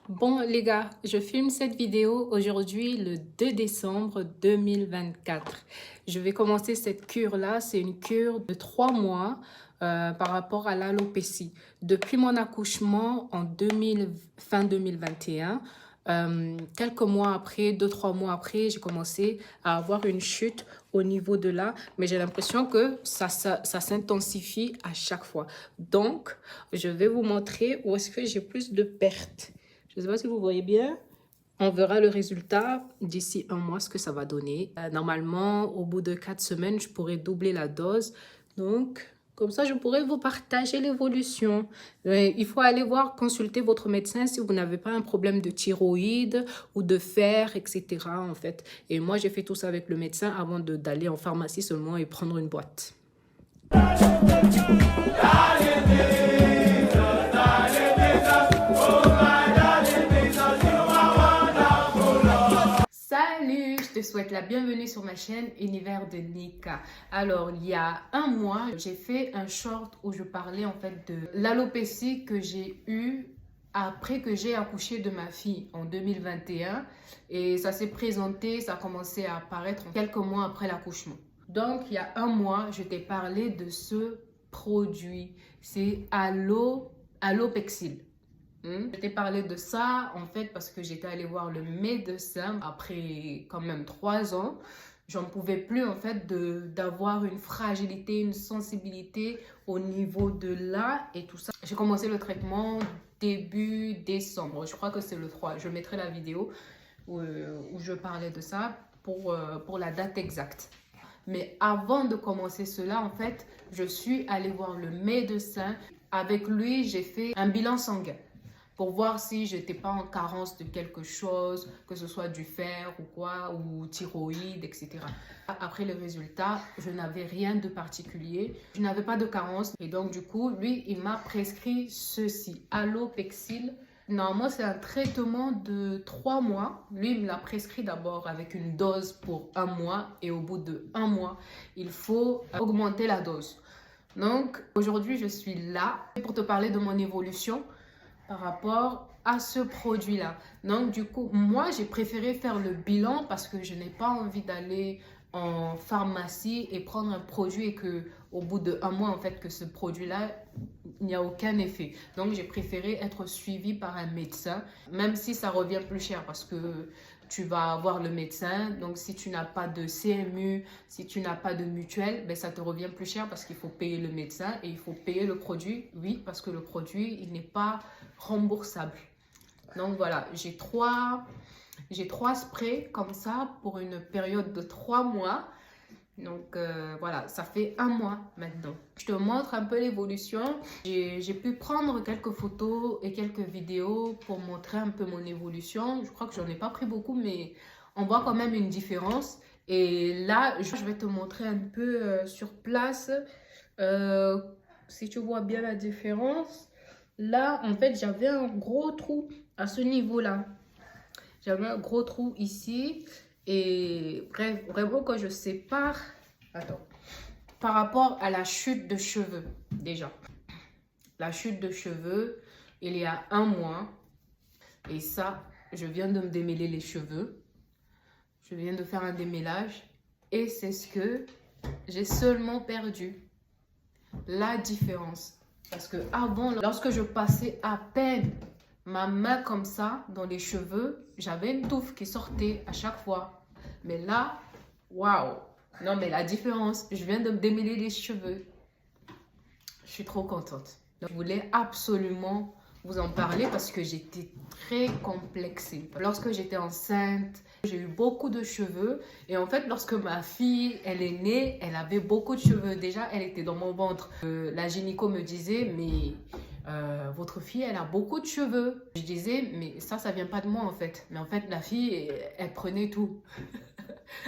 Bon les gars, je filme cette vidéo aujourd'hui le 2 décembre 2024. Je vais commencer cette cure-là. C'est une cure de 3 mois par rapport à l'alopécie. Depuis mon accouchement en fin 2021, quelques mois après, 2-3 mois après, j'ai commencé à avoir une chute au niveau de là. Mais j'ai l'impression que ça s'intensifie à chaque fois. Donc, je vais vous montrer où est-ce que j'ai plus de pertes. Je ne sais pas si vous voyez bien. On verra le résultat d'ici un mois, ce que ça va donner. Normalement, au bout de 4 semaines, je pourrais doubler la dose. Donc, comme ça, je pourrais vous partager l'évolution. Il faut aller voir, consulter votre médecin si vous n'avez pas un problème de thyroïde ou de fer, etc. En fait. Et moi, j'ai fait tout ça avec le médecin avant d'aller en pharmacie seulement et prendre une boîte. Salut, je te souhaite la bienvenue sur ma chaîne Univers de Nika. Alors, il y a un mois, j'ai fait un short où je parlais en fait de l'alopécie que j'ai eue après que j'ai accouché de ma fille en 2021. Et ça s'est présenté, ça a commencé à apparaître quelques mois après l'accouchement. Donc, il y a un mois, je t'ai parlé de ce produit. C'est Allopexil. Je t'ai parlé de ça en fait parce que j'étais allée voir le médecin après quand même 3 ans. J'en pouvais plus en fait d'avoir une fragilité, une sensibilité au niveau de là et tout ça. J'ai commencé le traitement début décembre. Je crois que c'est le 3. Je mettrai la vidéo où je parlais de ça pour la date exacte. Mais avant de commencer cela, en fait, je suis allée voir le médecin. Avec lui, j'ai fait un bilan sanguin pour voir si je n'étais pas en carence de quelque chose, que ce soit du fer ou quoi, ou thyroïde, etc. Après le résultat, je n'avais rien de particulier, je n'avais pas de carence. Et donc, du coup, lui, il m'a prescrit ceci, Allopexil. Normalement, c'est un traitement de 3 mois. Lui, il me l'a prescrit d'abord avec une dose pour 1 mois. Et au bout de 1 mois, il faut augmenter la dose. Donc, aujourd'hui, je suis là pour te parler de mon évolution par rapport à ce produit-là. Donc, du coup, moi, j'ai préféré faire le bilan parce que je n'ai pas envie d'aller en pharmacie et prendre un produit et que au bout de 1 mois, en fait, que ce produit-là, il n'y a aucun effet. Donc, j'ai préféré être suivie par un médecin, même si ça revient plus cher parce que tu vas voir le médecin. Donc, si tu n'as pas de CMU, si tu n'as pas de mutuelle, ben, ça te revient plus cher parce qu'il faut payer le médecin et il faut payer le produit. Oui, parce que le produit, il n'est pas remboursable. Donc, voilà, j'ai trois sprays comme ça pour une période de 3 mois. Donc voilà, ça fait 1 mois maintenant. Je te montre un peu l'évolution. J'ai pu prendre quelques photos et quelques vidéos pour montrer un peu mon évolution. Je crois que j'en ai pas pris beaucoup, mais on voit quand même une différence. Et là, je vais te montrer un peu sur place. Si tu vois bien la différence. Là, en fait, j'avais un gros trou à ce niveau-là. J'avais un gros trou ici. Et bref, vraiment quand je sépare, attends, par rapport à la chute de cheveux, déjà. La chute de cheveux, il y a 1 mois. Et ça, je viens de me démêler les cheveux. Je viens de faire un démêlage. Et c'est ce que j'ai seulement perdu. La différence. Parce que avant, lorsque je passais à peine ma main comme ça dans les cheveux, j'avais une touffe qui sortait à chaque fois. Mais là, waouh! Non, mais la différence, je viens de me démêler les cheveux. Je suis trop contente. Donc, je voulais absolument vous en parler parce que j'étais très complexée. Lorsque j'étais enceinte, j'ai eu beaucoup de cheveux. Et en fait, lorsque ma fille, elle est née, elle avait beaucoup de cheveux. Déjà, elle était dans mon ventre. La gynéco me disait, mais votre fille, elle a beaucoup de cheveux. Je disais, mais ça vient pas de moi en fait. Mais en fait, la fille, elle prenait tout.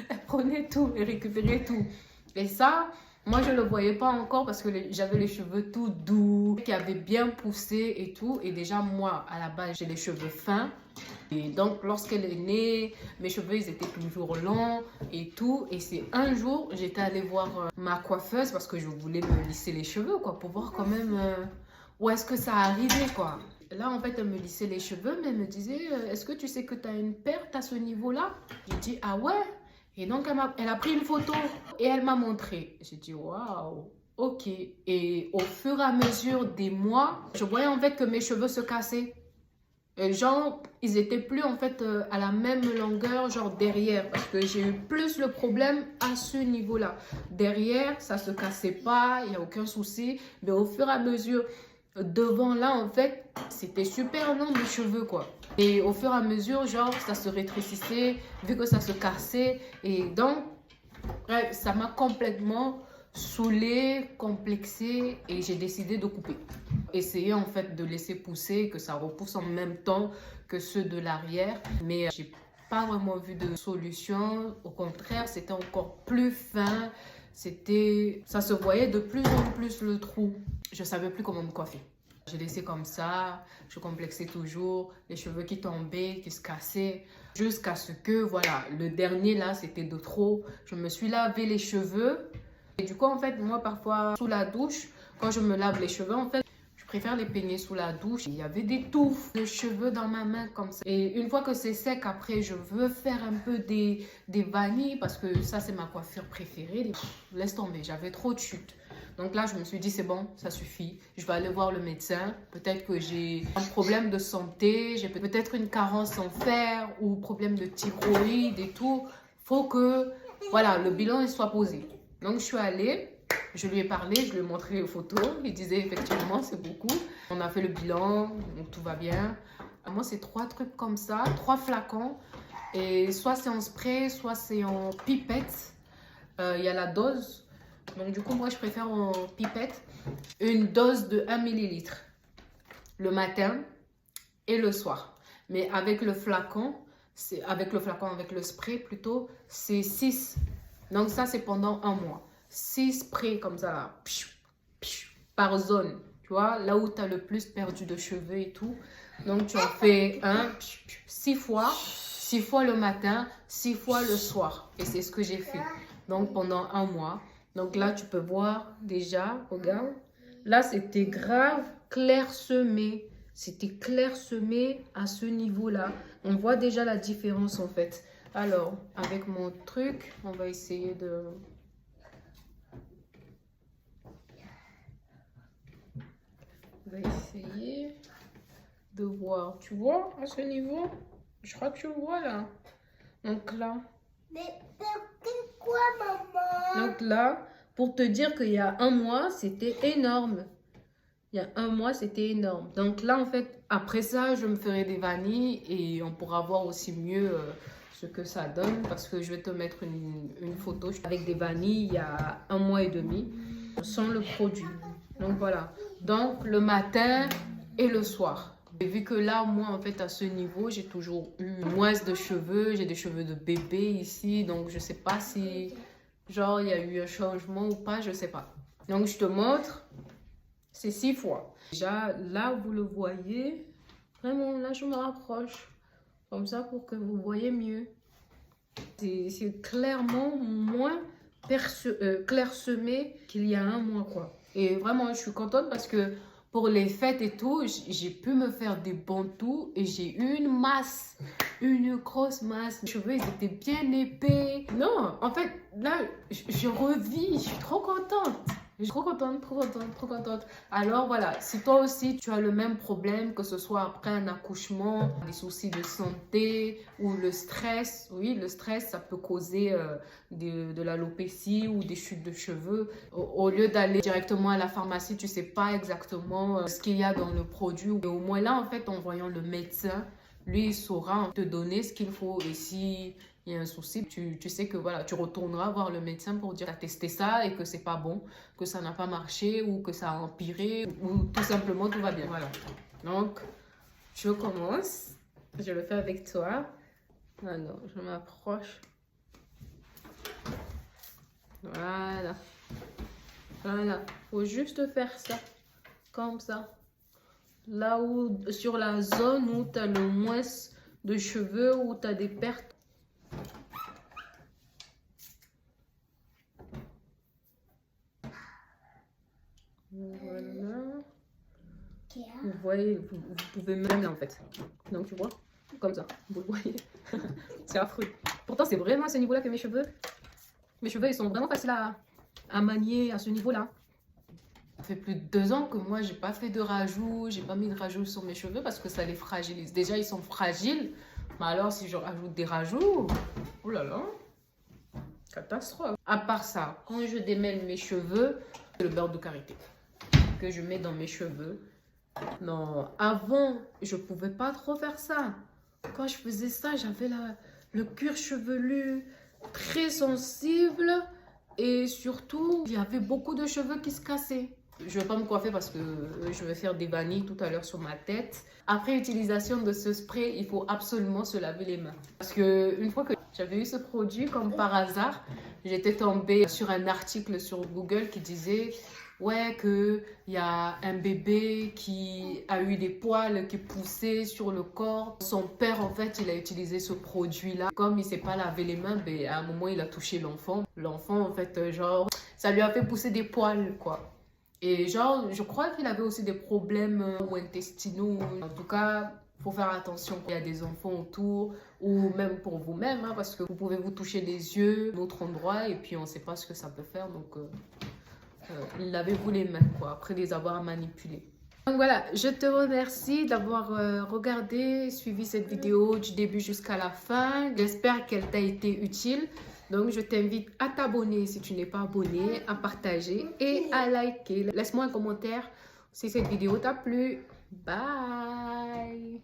Elle prenait tout, elle récupérait tout. Et ça, moi, je ne le voyais pas encore parce que j'avais les cheveux tout doux, qui avaient bien poussé et tout. Et déjà, moi, à la base, j'ai les cheveux fins. Et donc, lorsqu'elle est née, mes cheveux, ils étaient toujours longs et tout. Et c'est un jour, j'étais allée voir ma coiffeuse parce que je voulais me lisser les cheveux, quoi, pour voir quand même où est-ce que ça arrivait, quoi. Là, en fait, elle me lissait les cheveux, mais elle me disait, est-ce que tu sais que tu as une perte à ce niveau-là? J'ai dit, ah ouais? Et donc, elle a pris une photo et elle m'a montré. J'ai dit, waouh, ok. Et au fur et à mesure des mois, je voyais en fait que mes cheveux se cassaient. Et genre, ils étaient plus en fait à la même longueur, genre derrière, parce que j'ai eu plus le problème à ce niveau-là. Derrière, ça se cassait pas, il n'y a aucun souci, mais au fur et à mesure, devant là, en fait, c'était super long mes cheveux, quoi. Et au fur et à mesure, genre, ça se rétrécissait, vu que ça se cassait, et donc, bref, ça m'a complètement saoulée, complexée, et j'ai décidé de couper. Essayer en fait de laisser pousser, que ça repousse en même temps que ceux de l'arrière. Mais j'ai pas vraiment vu de solution. Au contraire, c'était encore plus fin. Ça se voyait de plus en plus le trou. Je savais plus comment me coiffer. J'ai laissé comme ça, je complexais toujours, les cheveux qui tombaient, qui se cassaient, jusqu'à ce que, voilà, le dernier là, c'était de trop. Je me suis lavé les cheveux. Et du coup, en fait, moi, parfois, sous la douche, quand je me lave les cheveux, en fait, je préfère les peigner sous la douche. Il y avait des touffes de cheveux dans ma main comme ça. Et une fois que c'est sec, après, je veux faire un peu des vanilles parce que ça, c'est ma coiffure préférée. Laisse tomber, j'avais trop de chutes. Donc là, je me suis dit, c'est bon, ça suffit. Je vais aller voir le médecin. Peut-être que j'ai un problème de santé, j'ai peut-être une carence en fer ou problème de thyroïde et tout. Faut que, voilà, le bilan il soit posé. Donc, je suis allée. Je lui ai parlé, je lui ai montré les photos. Il disait effectivement, c'est beaucoup. On a fait le bilan, donc tout va bien. Moi, c'est 3 trucs comme ça, 3 flacons. Et soit c'est en spray, soit c'est en pipette. Il y a la dose. Donc, du coup, moi, je préfère en pipette. Une dose de 1 millilitre le matin et le soir. Mais avec le flacon, avec le spray plutôt, c'est 6. Donc, ça, c'est pendant un mois. 6 sprays comme ça, là, par zone. Tu vois, là où tu as le plus perdu de cheveux et tout. Donc, tu en fais 6 fois. 6 fois le matin, 6 fois le soir. Et c'est ce que j'ai fait. Donc, pendant un mois. Donc, là, tu peux voir déjà, regarde. Là, c'était grave clairsemé. C'était clairsemé à ce niveau-là. On voit déjà la différence, en fait. Alors, avec mon truc, on va essayer de... On va essayer de voir. Tu vois, à ce niveau? Je crois que tu vois, là. Donc là. Mais quoi, maman? Donc là, pour te dire qu'il y a un mois, c'était énorme. Il y a un mois, c'était énorme. Donc là, en fait, après ça, je me ferai des vanilles et on pourra voir aussi mieux ce que ça donne. Parce que je vais te mettre une photo avec des vanilles il y a un mois et demi sans le produit. Donc voilà. Donc le matin et le soir. Et vu que là, moi, en fait, à ce niveau, j'ai toujours eu moins de cheveux. J'ai des cheveux de bébé ici. Donc je sais pas si, genre, il y a eu un changement ou pas. Je sais pas. Donc je te montre. C'est 6 fois. Déjà, là, vous le voyez. Vraiment, là, je me rapproche. Comme ça, pour que vous voyez mieux. C'est clairement moins clairsemé qu'il y a un mois, quoi. Et vraiment, je suis contente parce que pour les fêtes et tout, j'ai pu me faire des bantous et j'ai eu une masse. Une grosse masse. Les cheveux, ils étaient bien épais. Non, en fait, là, je revis. Je suis trop contente. Je suis trop contente, trop contente, trop contente. Alors voilà, si toi aussi tu as le même problème, que ce soit après un accouchement, des soucis de santé ou le stress, oui, le stress, ça peut causer de l'alopécie ou des chutes de cheveux. Au lieu d'aller directement à la pharmacie, tu sais pas exactement ce qu'il y a dans le produit. Et au moins là, en fait, en voyant le médecin, lui, il saura te donner ce qu'il faut. Et si il y a un souci, tu sais que voilà, tu retourneras voir le médecin pour dire que tu as testé ça et que c'est pas bon, que ça n'a pas marché ou que ça a empiré ou tout simplement tout va bien. Voilà. Donc, je commence. Je le fais avec toi. Alors, je m'approche. Voilà. Voilà. Faut juste faire ça. Comme ça. Là où, sur la zone où tu as le moins de cheveux, où tu as des pertes. Voilà. Vous voyez, vous pouvez même là en fait. Donc tu vois, comme ça, vous le voyez. C'est affreux. Pourtant c'est vraiment à ce niveau-là que mes cheveux ils sont vraiment faciles à manier à ce niveau-là. Ça fait plus de 2 ans que moi j'ai pas fait de rajout, j'ai pas mis de rajout sur mes cheveux parce que ça les fragilise. Déjà ils sont fragiles, mais alors si je rajoute des rajouts, oh là là, catastrophe. À part ça, quand je démêle mes cheveux, c'est le beurre de karité que je mets dans mes cheveux. Non, avant, je pouvais pas trop faire ça. Quand je faisais ça, j'avais le cuir chevelu très sensible et surtout, il y avait beaucoup de cheveux qui se cassaient. Je vais pas me coiffer parce que je vais faire des vanilles tout à l'heure sur ma tête. Après utilisation de ce spray, il faut absolument se laver les mains. Parce que une fois que j'avais eu ce produit, comme par hasard, j'étais tombée sur un article sur Google qui disait ouais, qu'il y a un bébé qui a eu des poils qui poussaient sur le corps. Son père, en fait, il a utilisé ce produit-là. Comme il ne s'est pas lavé les mains, ben, à un moment, il a touché l'enfant. L'enfant, en fait, genre, ça lui a fait pousser des poils, quoi. Et genre, je crois qu'il avait aussi des problèmes intestinaux. En tout cas, il faut faire attention quand il y a des enfants autour ou même pour vous-même, hein, parce que vous pouvez vous toucher les yeux, d'autres endroits, et puis on ne sait pas ce que ça peut faire. Donc, lavez-vous les mains, quoi, après les avoir manipulés. Donc voilà, je te remercie d'avoir regardé, suivi cette vidéo du début jusqu'à la fin. J'espère qu'elle t'a été utile. Donc, je t'invite à t'abonner si tu n'es pas abonné, à partager et à liker. Laisse-moi un commentaire si cette vidéo t'a plu. Bye!